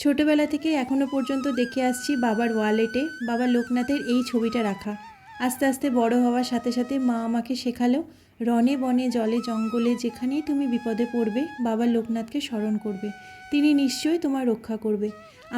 ছোটবেলা থেকে এখনো পর্যন্ত দেখে আসছি বাবার ওয়ালেটে বাবা লোকনাথের এই ছবিটা রাখা। আস্তে আস্তে বড় হওয়ার সাথে সাথে মা আমাকে শেখালো, রনে বনে জলে জঙ্গলে যেখানেই তুমি বিপদে পড়বে বাবা লোকনাথকে স্মরণ করবে, তিনি নিশ্চয়ই তোমার রক্ষা করবে।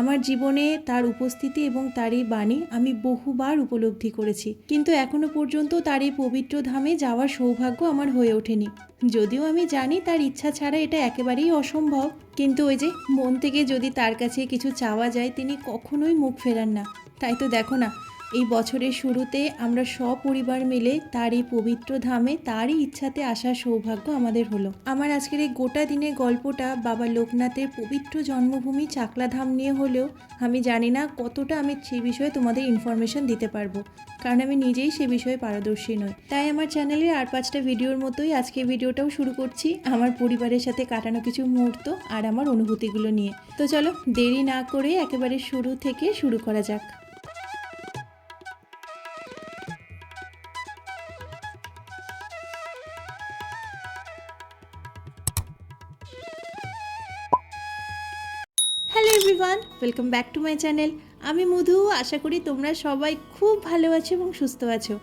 আমার জীবনে তার উপস্থিতি এবং তার এই বাণী আমি বহুবার উপলব্ধি করেছি, কিন্তু এখনো পর্যন্ত তার এই পবিত্র ধামে যাওয়ার সৌভাগ্য আমার হয়ে ওঠেনি। যদিও আমি জানি তার ইচ্ছা ছাড়া এটা একেবারেই অসম্ভব, কিন্তু ওই যে মন থেকে যদি তার কাছে কিছু চাওয়া যায় তিনি কখনোই মুখ ফেরান না। তাই তো দেখো না, এই বছরের শুরুতে আমরা সপরিবার মিলে তার এই পবিত্র ধামে তারই ইচ্ছাতে আসার সৌভাগ্য আমাদের হলো। আমার আজকের এই গোটা দিনের গল্পটা বাবা লোকনাথের পবিত্র জন্মভূমি চাকলাধাম নিয়ে হলেও আমি জানি না কতটা আমি সেই বিষয়ে তোমাদের ইনফরমেশন দিতে পারবো, কারণ আমি নিজেই সে বিষয়ে পারদর্শী নই। তাই আমার চ্যানেলের আর 5টা ভিডিওর মতোই আজকে ভিডিওটাও শুরু করছি আমার পরিবারের সাথে কাটানো কিছু মুহূর্ত আর আমার অনুভূতিগুলো নিয়ে। তো চলো দেরি না করে একেবারে শুরু থেকে শুরু করা যাক। Hello everyone, welcome back to my channel. আমি মধু, আশা করি তোমরা সবাই খুব ভালো আছো এবং সুস্থ আছো।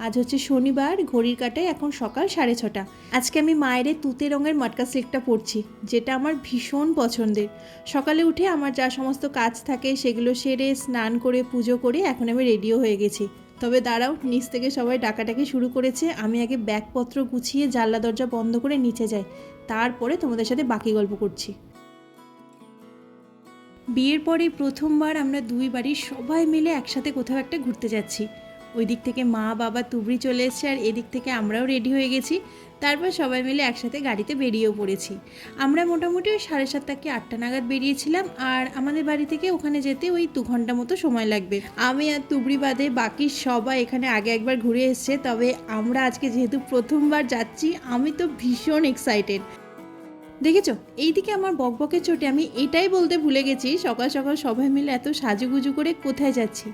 আজ হচ্ছে শনিবার, ঘড়ির কাঁটায় এখন সকাল 6:30। আজকে আমি মায়ের তুতে রঙের মটকা সিল্কটা পরছি, যেটা আমার ভীষণ পছন্দের। সকালে উঠে আমার যা সমস্ত কাজ থাকে সেগুলো সেরে স্নান করে পুজো করে এখন আমি রেডিও হয়ে গেছি। তবে দাঁড়াও, নিচ থেকে সবাই ডাকাডাকি শুরু করেছে। আমি আগে ব্যাগপত্র গুছিয়ে জানলা দরজা বন্ধ করে নিচে যাই, তারপরে তোমাদের সাথে বাকি গল্প করছি। বিয়ের পরে প্রথমবার আমরা দুই বাড়ির সবাই মিলে একসাথে কোথাও একটা ঘুরতে যাচ্ছি। ওই দিক থেকে মা বাবা তুবড়ি চলে এসছে আর এদিক থেকে আমরাও রেডি হয়ে গেছি। তারপর সবাই মিলে একসাথে গাড়িতে বেরিয়েও পড়েছি। আমরা মোটামুটি ওই 7:30 কি 8টা নাগাদ বেরিয়েছিলাম, আর আমাদের বাড়ি থেকে ওখানে যেতে ওই 2 ঘন্টা মতো সময় লাগবে। আমি আর তুবড়ি বাদে বাকি সবাই এখানে আগে একবার ঘুরে এসছে, তবে আমরা আজকে যেহেতু প্রথমবার যাচ্ছি আমি তো ভীষণ এক্সাইটেড। দেখেছো, এইদিকে আমার বকবকের চোটে আমি এটাই বলতে ভুলে গেছি সকাল সকাল সবাই মিলে এত সাজুগুজু করে কোথায় যাচ্ছি।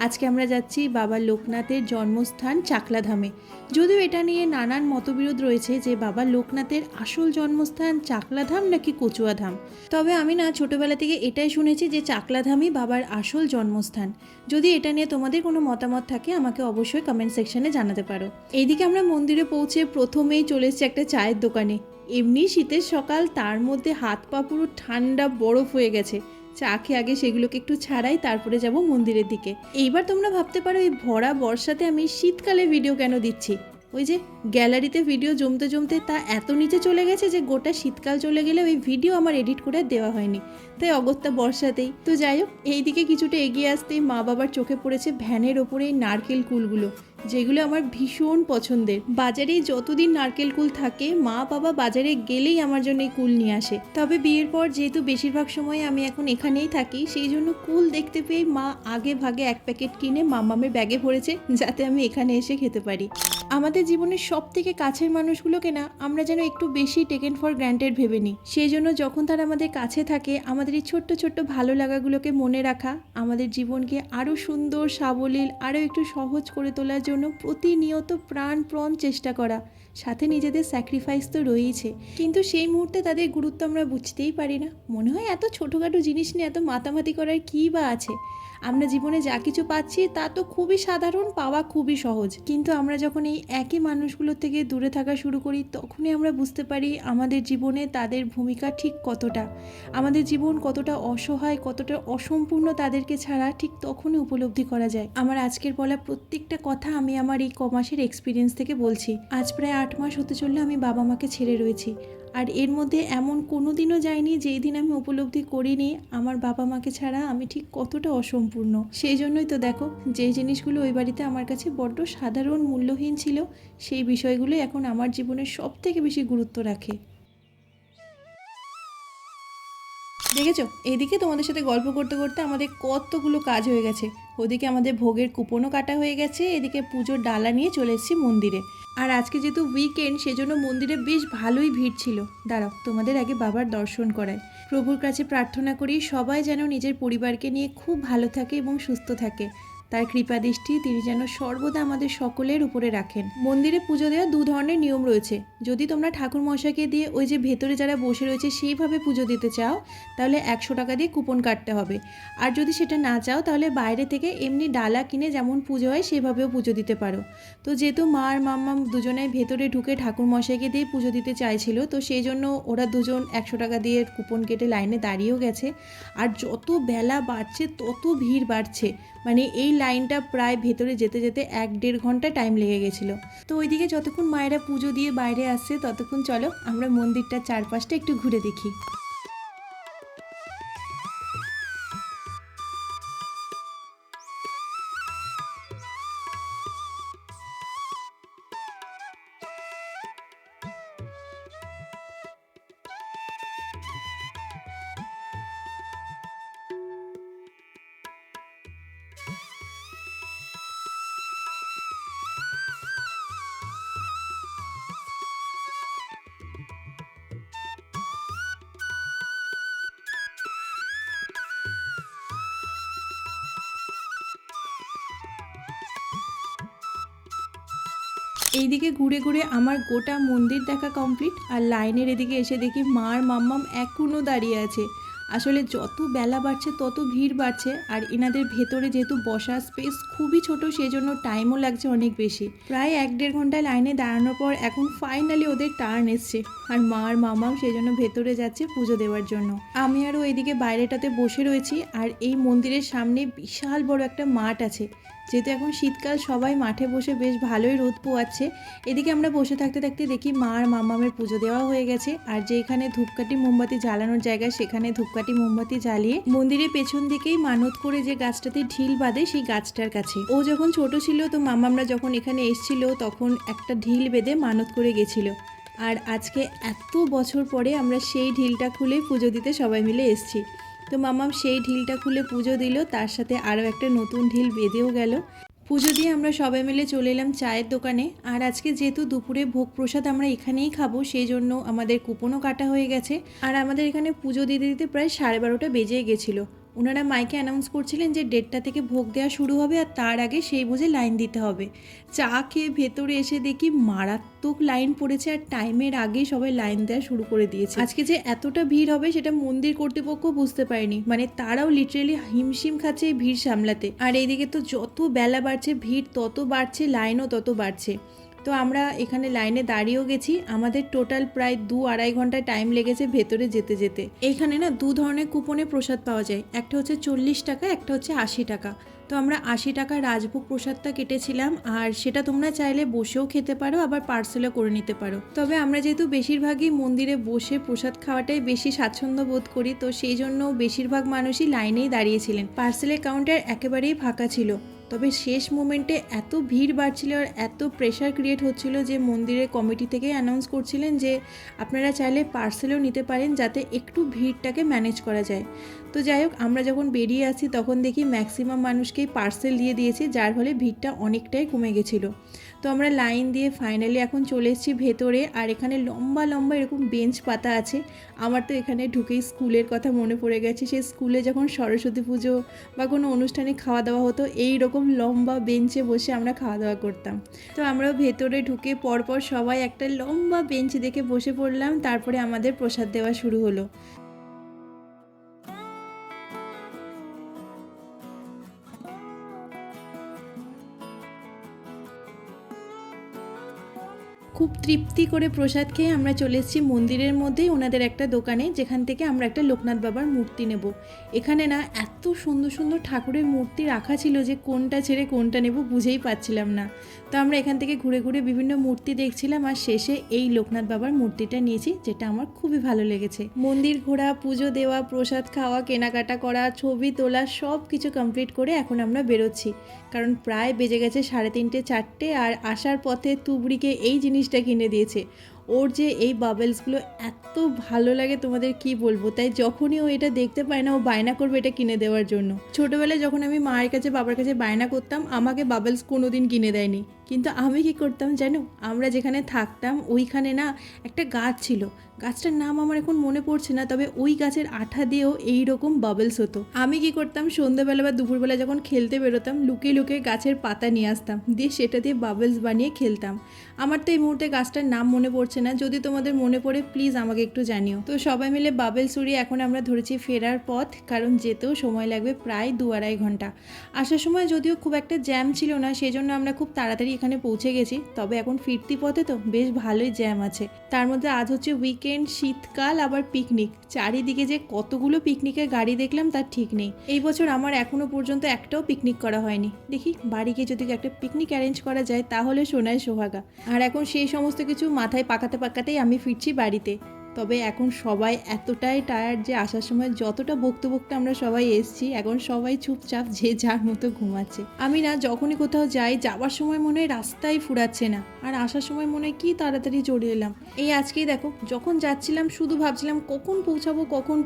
আজকে আমরা যাচ্ছি বাবা লোকনাথের জন্মস্থান চাকলাধামে। যদিও এটা নিয়ে নানান মতবিরোধ রয়েছে যে বাবা লোকনাথের আসল জন্মস্থান চাকলাধাম নাকি কচুয়াধাম। তবে আমি না ছোটোবেলা থেকে এটাই শুনেছি যে চাকলাধামই বাবার আসল জন্মস্থান। যদি এটা নিয়ে তোমাদের কোনো মতামত থাকে আমাকে অবশ্যই কমেন্ট সেকশনে জানাতে পারো। এইদিকে আমরা মন্দিরে পৌঁছে প্রথমেই চলে এসেছি একটা চায়ের দোকানে। এমনি শীতের সকাল, তার মধ্যে হাত পা পুরো ঠান্ডা বরফ হয়ে গেছে। চা খেয়ে আগে সেগুলোকে একটু ছাড়াই, তারপরে যাব মন্দিরের দিকে। এইবার তোমরা ভাবতে পারো এই ভরা বর্ষাতে আমি শীতকালে ভিডিও কেন দিচ্ছি। ওই যে গ্যালারিতে ভিডিও জমতে জমতে তা এত নিচে চলে গেছে যে গোটা শীতকাল চলে গেলে ওই ভিডিও আমার এডিট করে দেওয়া হয়নি, তাই অগত্যা বর্ষাতেই। তো যাই হোক, এইদিকে কিছুটা এগিয়ে আসতেই মা বাবার চোখে পড়েছে ভ্যানের ওপরে এই নারকেল কুলগুলো, যেগুলো আমার ভীষণ পছন্দের। বাজারে যতদিন নারকেল কুল থাকে মা বাবা বাজারে গেলেই আমার জন্য এই কুল নিয়ে আসে। তবে বিয়ের পর যেহেতু বেশিরভাগ সময় আমি এখন এখানেই থাকি, সেই জন্য কুল দেখতে পেয়ে মা আগে ভাগে 1 প্যাকেট কিনে মামামের ব্যাগে ভরেছে, যাতে আমি এখানে এসে খেতে পারি। আমাদের জীবনের সব থেকে কাছের মানুষগুলোকে না আমরা যেন একটু বেশি টেকেন ফর গ্র্যান্টেড ভেবে নিই। সেই জন্য যখন তারা আমাদের কাছে থাকে, আমাদের এই ছোট্ট ছোট্ট ভালো লাগাগুলোকে মনে রাখা, আমাদের জীবনকে আরও সুন্দর, সাবলীল, আরও একটু সহজ করে তোলার জন্য প্রতিনিয়ত প্রাণপণ চেষ্টা করা। সাথে নিজেদের স্যাক্রিফাইস তো রয়েইছে, কিন্তু সেই মুহূর্তে তাদের গুরুত্ব আমরা বুঝতেই পারি না। মনে হয় এত ছোটোখাটো জিনিস নিয়ে এত মাতামাতি করার কী বা আছে। আমরা জীবনে যা কিছু পাচ্ছি তা তো খুবই সাধারণ, পাওয়া খুবই সহজ, কিন্তু আমরা যখন এই একই মানুষগুলোর থেকে দূরে থাকা শুরু করি তখনই আমরা বুঝতে পারি আমাদের জীবনে তাদের ভূমিকা ঠিক কতটা। আমাদের জীবন কতটা অসহায়, কতটা অসম্পূর্ণ তাদেরকে ছাড়া ঠিক তখনই উপলব্ধি করা যায়। আমার আজকের বলা প্রত্যেকটা কথা আমি আমার এই কমাসের এক্সপিরিয়েন্স থেকে বলছি। আজ প্রায় 8 মাস হতে চললে আমি বাবা মাকে ছেড়ে রয়েছি, আর এর মধ্যে এমন কোনো দিনও যায়নি যেই দিন আমি উপলব্ধি করিনি আমার বাবা মাকে ছাড়া আমি ঠিক কতটা অসম্পূর্ণ। সেই জন্যই তো দেখো, যে জিনিসগুলো ওই বাড়িতে আমার কাছে বড্ড সাধারণ, মূল্যহীন ছিল, সেই বিষয়গুলোই এখন আমার জীবনের সব থেকে বেশি গুরুত্ব রাখে। দেখেছো, এইদিকে তোমাদের সাথে গল্প করতে করতে আমাদের কতগুলো কাজ হয়ে গেছে। ওদিকে আমাদের ভোগের কুপনও কাটা হয়ে গেছে, এদিকে পুজোর ডালা নিয়ে চলে এসেছি মন্দিরে। আর আজকে যেহেতু উইকেন্ড, সেজন্য মন্দিরে বেশ ভালোই ভিড় ছিল। দাঁড়াও, তোমাদের আগে বাবার দর্শন করায়। প্রভুর কাছে প্রার্থনা করি সবাই যেন নিজের পরিবারকে নিয়ে খুব ভালো থাকে এবং সুস্থ থাকে। তার কৃপা দৃষ্টি তিনি যেন সর্বদা আমাদের সকলের উপরে রাখেন। মন্দিরে পুজো দেওয়া দু ধরনের নিয়ম রয়েছে। যদি তোমরা ঠাকুর মশাইকে দিয়ে ওই যে ভেতরে যারা বসে রয়েছে সেইভাবে পুজো দিতে চাও তাহলে 100 টাকা দিয়ে কুপন কাটতে হবে। আর যদি সেটা না চাও তাহলে বাইরে থেকে এমনি ডালা কিনে যেমন পুজো হয় সেভাবেও পুজো দিতে পারো। তো যেহেতু মা আর মাম্মাম দুজনেই ভেতরে ঢুকে ঠাকুর মশাইকে দিয়ে পুজো দিতে চাইছিল, তো সেই জন্য ওরা দুজন 100 টাকা দিয়ে কুপন কেটে লাইনে দাঁড়িয়েও গেছে। আর যত বেলা বাড়ছে তত ভিড় বাড়ছে, মানে এই লাইনটা প্রায় ভেতরে যেতে যেতে 1-1.5 ঘন্টা টাইম লেগে গেছিলো। তো ওইদিকে যতক্ষণ মায়েরা পুজো দিয়ে বাইরে আসছে ততক্ষণ চলো আমরা মন্দিরটার চারপাশটা একটু ঘুরে দেখি। এইদিকে ঘুরে ঘুরে আমার গোটা মন্দির দেখা কমপ্লিট, আর লাইনের এদিকে এসে দেখি মা আর মাম্মাম এখনও দাঁড়িয়ে আছে। আসলে যত বেলা বাড়ছে তত ভিড় বাড়ছে, আর এনাদের ভেতরে যেহেতু বসার স্পেস খুবই ছোট সেই জন্য টাইমও লাগছে অনেক বেশি। প্রায় 1-1.5 ঘন্টা লাইনে দাঁড়ানোর পর এখন ফাইনালি ওদের টার্ন এসছে, আর মা আর মাম্মাম সেই জন্য ভেতরে যাচ্ছে পুজো দেওয়ার জন্য। আমি আরও এইদিকে বাইরেটাতে বসে রয়েছি। আর এই মন্দিরের সামনে বিশাল বড় একটা মাঠ আছে। যেহেতু এখন শীতকাল সবাই মাঠে বসে বেশ ভালোই রোদ পোয়াচ্ছে। এদিকে আমরা বসে থাকতে থাকতে দেখি মা আর মাম্মামের পুজো দেওয়া হয়ে গেছে। আর যেখানে ধূপকাঠি মোমবাতি জ্বালানোর জায়গা সেখানে ধূপকাঠি মোমবাতি জ্বালিয়ে মন্দিরের পেছন দিকেই মানত করে যে গাছটাতে ঢিল বাঁধে সেই গাছটার কাছে ও যখন ছোট ছিল তো মাম্মামরা যখন এখানে এসেছিল তখন একটা ঢিল বেঁধে মানত করে গেছিল। আর আজকে এত বছর পরে আমরা সেই ঢিলটা খুলে পুজো দিতে সবাই মিলে এসেছি। তো মাম্মাম সেই ঢিলটা খুলে পুজো দিল, তার সাথে আরও একটা নতুন ঢিল বেঁধেও গেল। পুজো দিয়ে আমরা সবাই মিলে চলে এলাম চায়ের দোকানে। আর আজকে যেহেতু দুপুরে ভোগ প্রসাদ আমরা এখানেই খাবো সেই জন্য আমাদের কুপনও কাটা হয়ে গেছে। আর আমাদের এখানে পুজো দিতে দিতে প্রায় 12:30 বেজেই গেছিলো। ওনারা মাইকে অ্যানাউন্স করছিলেন যে 1:30 থেকে ভোগ দেওয়া শুরু হবে, আর তার আগে সেই বুঝে লাইন দিতে হবে। চা খেয়ে ভেতরে এসে দেখি মারাত্মক লাইন পড়েছে, আর টাইমের আগেই সবাই লাইন দেওয়া শুরু করে দিয়েছে। আজকে যে এতটা ভিড় হবে সেটা মন্দির কর্তৃপক্ষ বুঝতে পারেনি, মানে তারাও লিটারেলি হিমশিম খাচ্ছে এই ভিড় সামলাতে। আর এইদিকে তো যত বেলা বাড়ছে ভিড় তত বাড়ছে, লাইনও তত বাড়ছে। তো আমরা এখানে লাইনে দাঁড়িয়েও গেছি। আমাদের টোটাল প্রায় 2-2.5 ঘন্টা টাইম লেগেছে ভেতরে যেতে যেতে। এইখানে না দু ধরনের কুপনে প্রসাদ পাওয়া যায়, একটা হচ্ছে 40 টাকা, একটা হচ্ছে 80 টাকা। তো আমরা 80 টাকা রাজভোগ প্রসাদটা কেটেছিলাম, আর সেটা তোমরা চাইলে বসেও খেতে পারো, আবার পার্সেলও করে নিতে পারো। তবে আমরা যেহেতু বেশিরভাগই মন্দিরে বসে প্রসাদ খাওয়াটাই বেশি স্বাচ্ছন্দ্য বোধ করি, তো সেই জন্য বেশিরভাগ মানুষই লাইনেই দাঁড়িয়েছিলেন। পার্সেলের কাউন্টার একেবারেই ফাঁকা ছিল। তবে শেষ মোমেন্টে এত ভিড় বাড়ছিল আর এত প্রেশার ক্রিয়েট হচ্ছিল যে মন্দিরের কমিটি থেকে অ্যানাউন্স করছিলেন যে আপনারা চাইলে পার্সেলও নিতে পারেন যাতে একটু ভিড়টাকে ম্যানেজ করা যায়। তো যাই হোক, আমরা যখন বেরিয়ে আসি তখন দেখি ম্যাক্সিমাম মানুষকেই পার্সেল দিয়ে দিয়েছে, যার ফলে ভিড়টা অনেকটাই কমে গেছিলো। তো আমরা লাইন দিয়ে ফাইনালি এখন চলে এসেছি ভেতরে। আর এখানে লম্বা লম্বা এরকম বেঞ্চ পাতা আছে। আমার তো এখানে ঢুকেই স্কুলের কথা মনে পড়ে গেছে। সেই স্কুলে যখন সরস্বতী পুজো বা কোনো অনুষ্ঠানে খাওয়া দাওয়া হতো এই রকম লম্বা বেঞ্চে বসে আমরা খাওয়া দাওয়া করতাম। তো আমরা ভেতরে ঢুকে পরপর সবাই একটা লম্বা বেঞ্চ দেখে বসে পড়লাম। তারপরে আমাদের প্রসাদ দেওয়া শুরু হলো। খুব তৃপ্তি করে প্রসাদ খেয়ে আমরা চলে এসেছি মন্দিরের মধ্যেই ওনাদের একটা দোকানে, যেখান থেকে আমরা একটা লোকনাথ বাবার মূর্তি নেব। এখানে না এত সুন্দর সুন্দর ঠাকুরের মূর্তি রাখা ছিল যে কোনটা ছেড়ে কোনটা নেব বুঝেই পাচ্ছিলাম না। তো আমরা এখান থেকে ঘুরে ঘুরে বিভিন্ন মূর্তি দেখছিলাম, আর শেষে এই লোকনাথ বাবার মূর্তিটা নিয়েছি, যেটা আমার খুবই ভালো লেগেছে। মন্দির ঘোরা, পুজো দেওয়া, প্রসাদ খাওয়া, কেনাকাটা করা, ছবি তোলা সব কিছু কমপ্লিট করে এখন আমরা বেরোচ্ছি, কারণ প্রায় বেজে গেছে 3:30-4টে। আর আসার পথে তুবড়িকে এই জিনিসটা কিনে দিয়েছে। ওর যে এই বাবেলসগুলো এত ভালো লাগে তোমাদের কি বলবো, তাই যখনই ও এটা দেখতে পায় না ও বায়না করবে এটা কিনে দেওয়ার জন্য। ছোটোবেলায় যখন আমি মায়ের কাছে বাবার কাছে বায়না করতাম আমাকে বাবেলস কোনো দিন কিনে দেয়নি, কিন্তু আমি কি করতাম জানো, আমরা যেখানে থাকতাম ওইখানে না একটা গাছ ছিল, গাছটার নাম আমার এখন মনে পড়ছে না, তবে ওই গাছের আঠা দিয়েও এই রকম বাবলস হতো। আমি কি করতাম, সন্ধ্যাবেলা বা দুপুরবেলা যখন খেলতে বেরোতাম লুকিয়ে লুকিয়ে গাছের পাতা নিয়ে আসতাম, দিয়ে সেটা দিয়ে বাবলস বানিয়ে খেলতাম। আমার তো এই মুহূর্তে গাছটার নাম মনে পড়ছে না, যদি তোমাদের মনে পড়ে প্লিজ আমাকে একটু জানিও। তো সবাই মিলে বাবেলস উড়িয়ে এখন আমরা ধরেছি ফেরার পথ, কারণ যেতেও সময় লাগবে প্রায় 2-2.5 ঘন্টা। আসার সময় যদিও খুব একটা জ্যাম ছিল না, সেই জন্য আমরা খুব তাড়াতাড়ি এখানে পৌঁছে গেছি, তবে এখন ফিরতি পথে তো বেশ ভালোই জ্যাম আছে। তার মধ্যে আজ হচ্ছে উইকেন্ড, শীতকাল, আবার পিকনিক, চারিদিকে যে কতগুলো পিকনিকের গাড়ি দেখলাম তার ঠিক নেই। এই বছর আমার এখনো পর্যন্ত একটাও পিকনিক করা হয়নি, দেখি বাড়ি গিয়ে যদি একটা পিকনিক অ্যারেঞ্জ করা যায় তাহলে সোনায় সোহাগা। আর এখন সেই সমস্ত কিছু মাথায় পাকাতে পাকাতেই আমি ফিরছি বাড়িতে। তবে এখন সবাই এতটাই টায়ার্ড যে আসার সময় যতটা বকতে বকতে আমরা সবাই এসছি, এখন সবাই চুপচাপ যে যার মতো ঘুমাচ্ছে। আমি না যখনই কোথাও যাই যাওয়ার সময় মনে হয় রাস্তায় ফুরাচ্ছে না, আর আসার সময় মনে হয় কি তাড়াতাড়ি চলে এলাম। এই আজকেই দেখো যখন যাচ্ছিলাম শুধু ভাবছিলাম কখন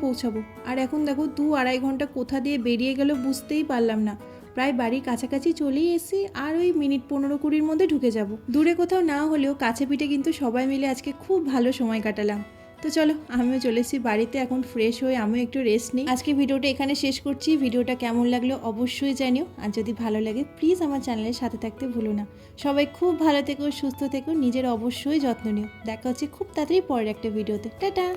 পৌঁছাবো, আর এখন দেখো 2-2.5 ঘন্টা কোথা দিয়ে বেরিয়ে গেল বুঝতেই পারলাম না। প্রায় বাড়ির কাছাকাছি চলেই এসেছি, আর ওই মিনিট 15-20 মধ্যে ঢুকে যাব। দূরে কোথাও না হলেও কাছে পিঠে কিন্তু সবাই মিলে আজকে খুব ভালো সময় কাটালাম। তো চলো আমিও চলে এসেছি বাড়িতে, এখন ফ্রেশ হয়ে আমিও একটু রেস্ট নিই। আজকে ভিডিওটা এখানে শেষ করছি। ভিডিওটা কেমন লাগলো অবশ্যই জানিও, আর যদি ভালো লাগে প্লিজ আমার চ্যানেলের সাথে থাকতে ভুলো না। সবাই খুব ভালো থেকো, সুস্থ থেকো, নিজের অবশ্যই যত্ন নিও। দেখা হচ্ছে খুব তাড়াতাড়ি পরের একটা ভিডিওতে। টাটা।